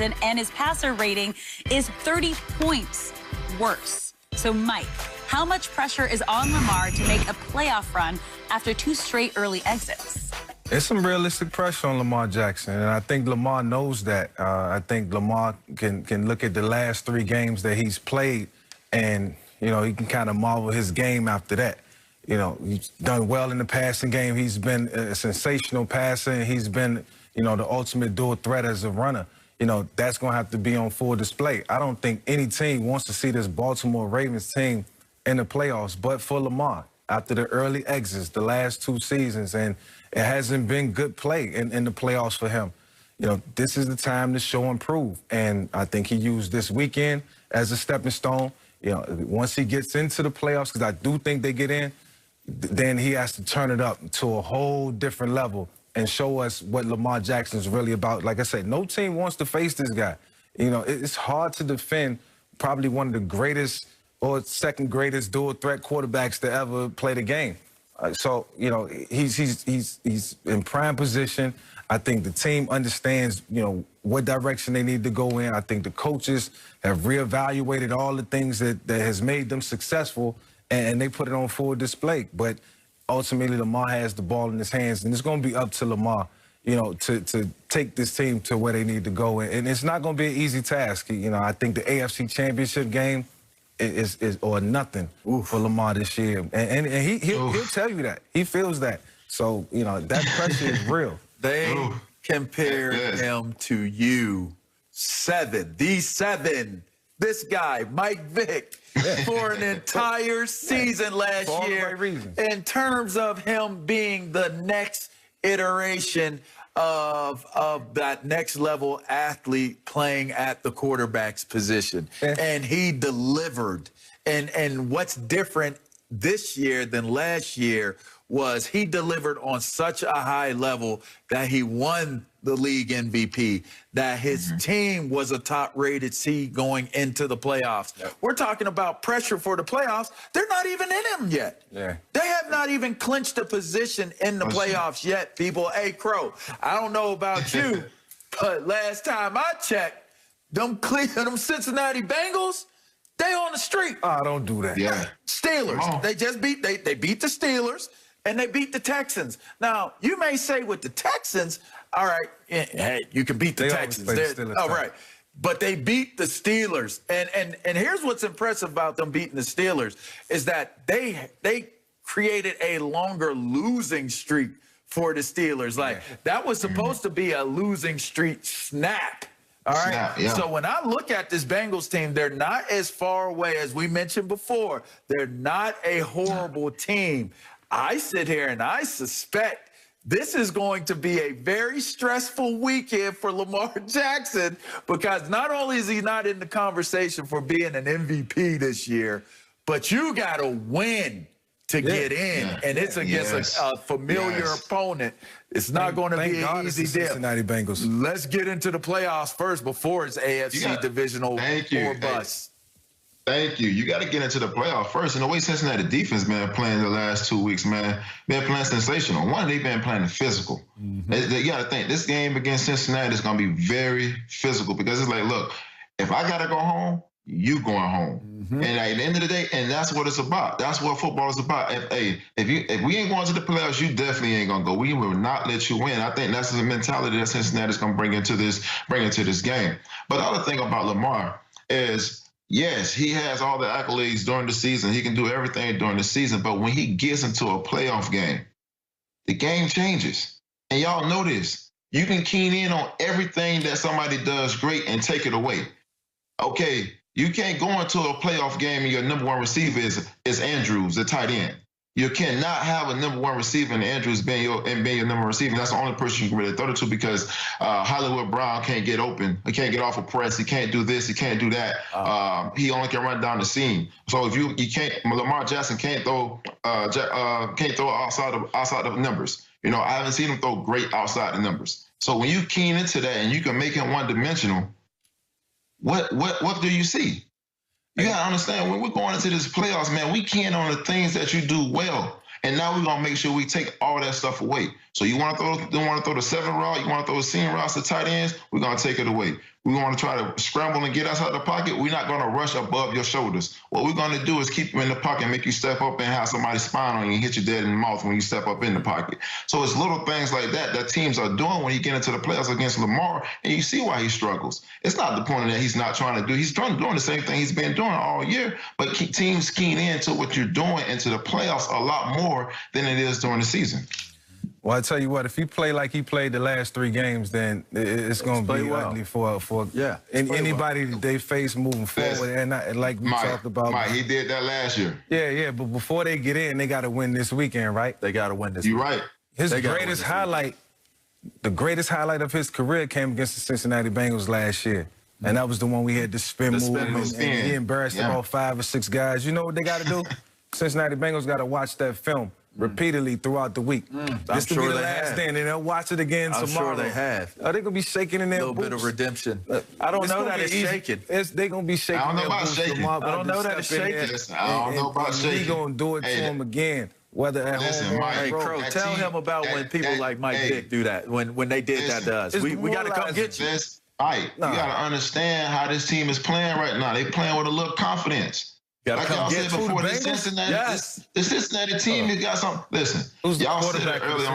and his passer rating is 30 points worse. So, Mike, how much pressure is on Lamar to make a playoff run after 2 straight early exits? There's some realistic pressure on Lamar Jackson, and I think Lamar knows that. I think Lamar can look at the last 3 games that he's played, and, you know, he can kind of marvel his game after that. You know, he's done well in the passing game. He's been a sensational passer, and he's been, you know, the ultimate dual threat as a runner. You know, that's going to have to be on full display. I don't think any team wants to see this Baltimore Ravens team in the playoffs, but for Lamar, after the early exits, the last 2 seasons, and it hasn't been good play in the playoffs for him. You know, this is the time to show and prove, and I think he used this weekend as a stepping stone. You know, once he gets into the playoffs, because I do think they get in, then he has to turn it up to a whole different level and show us what Lamar Jackson is really about. Like I said, no team wants to face this guy. You know, it's hard to defend probably one of the greatest or second greatest dual threat quarterbacks to ever play the game. So, you know, he's in prime position. I think the team understands, you know, what direction they need to go in. I think the coaches have reevaluated all the things that has made them successful, and they put it on full display. But ultimately, Lamar has the ball in his hands, and it's going to be up to Lamar, you know, to take this team to where they need to go. And it's not going to be an easy task. You know, I think the AFC Championship game is or nothing for Lamar this year. And he'll tell you that. He feels that. So, you know, that pressure is real. They compared him to you. These 7. This guy, Mike Vick, for an entire season last year in terms of him being the next iteration of that next level athlete playing at the quarterback's position. And he delivered. And what's different this year than last year was he delivered on such a high level that he won the league MVP, that his team was a top-rated seed going into the playoffs. We're talking about pressure for the playoffs. They're not even in them yet. They have not even clinched a position in the playoffs yet, people. Hey, Crow, I don't know about you, but last time I checked, them Cincinnati Bengals, they on the street. Oh, don't do that. Steelers. They just beat the Steelers, and they beat the Texans. Now, you may say with the Texans, all right, hey, you can beat the Texans. All right. But they beat the Steelers. And here's what's impressive about them beating the Steelers is that they created a longer losing streak for the Steelers. Like, that was supposed to be a losing streak snap. All right. So when I look at this Bengals team, they're not as far away as we mentioned before. They're not a horrible team. I sit here and I suspect this is going to be a very stressful weekend for Lamar Jackson, because not only is he not in the conversation for being an MVP this year, but you got to win to get in, and it's against a familiar opponent. It's not going to be an easy deal. Cincinnati Bengals. Let's get into the playoffs first before it's AFC divisional or bust. Thank you. You got to get into the playoff first. And the way Cincinnati defense been playing the last 2 weeks, man, been playing sensational. One, they've been playing physical. You got to think, this game against Cincinnati is going to be very physical, because it's like, look, if I got to go home, you going home. And at the end of the day, and that's what it's about. That's what football is about. If we ain't going to the playoffs, you definitely ain't going to go. We will not let you win. I think that's the mentality that Cincinnati's going to bring into this game. But the other thing about Lamar is, yes, he has all the accolades during the season. He can do everything during the season. But when he gets into a playoff game, the game changes. And y'all know this. You can keen in on everything that somebody does great and take it away. Okay, you can't go into a playoff game and your number 1 receiver is Andrews, the tight end. You cannot have a number 1 receiver and Andrews being your number 1 receiver. That's the only person you can really throw it to, because Hollywood Brown can't get open. He can't get off a press. He can't do this. He can't do that. He only can run down the seam. So if you can't, Lamar Jackson can't throw outside of numbers. You know, I haven't seen him throw great outside the numbers. So when you keen into that and you can make him one-dimensional, what do you see? You got to understand, when we're going into this playoffs, man, we keen on the things that you do well. And now we're going to make sure we take all that stuff away. So you want to throw the 7 route, you want to throw the seam routes to tight ends, we're going to take it away. we want to try to scramble and get outside the pocket, we're not going to rush above your shoulders. What we're going to do is keep you in the pocket and make you step up and have somebody spine on you and hit you dead in the mouth when you step up in the pocket. So it's little things like that that teams are doing when you get into the playoffs against Lamar, and you see why he struggles. It's not the point that he's not trying to do. He's doing the same thing he's been doing all year, but teams keen into what you're doing into the playoffs a lot more than it is during the season. Well, I tell you what, if he play like he played the last 3 games, then it's going to be ugly for anybody that they face moving forward. And like we talked about. Mike, he did that last year. Yeah, but before they get in, they got to win this weekend, right? They got to win this weekend. You're right. His greatest highlight, the greatest highlight of his career came against the Cincinnati Bengals last year. And that was the one we had the spin movement, and he embarrassed about 5 or 6 guys. You know what they got to do? Cincinnati Bengals got to watch that film repeatedly throughout the week. This will be the last day, and then they'll watch it again tomorrow. I'm sure they have. Are they going to be shaking in their boots? A little bit of redemption. I don't know that it's shaking. They're going to be shaking. I don't know about shaking. I don't know that it's shaking. I don't know about shaking. He's going to do it to him again. Whether at home or hey, Crow, tell him about when people like Mike Vick do that, when they did that to us. We got to come get you. You got to understand how this team is playing right now. They playing with a little confidence. Like y'all said before, the Cincinnati team has got something. Listen, y'all said it earlier on.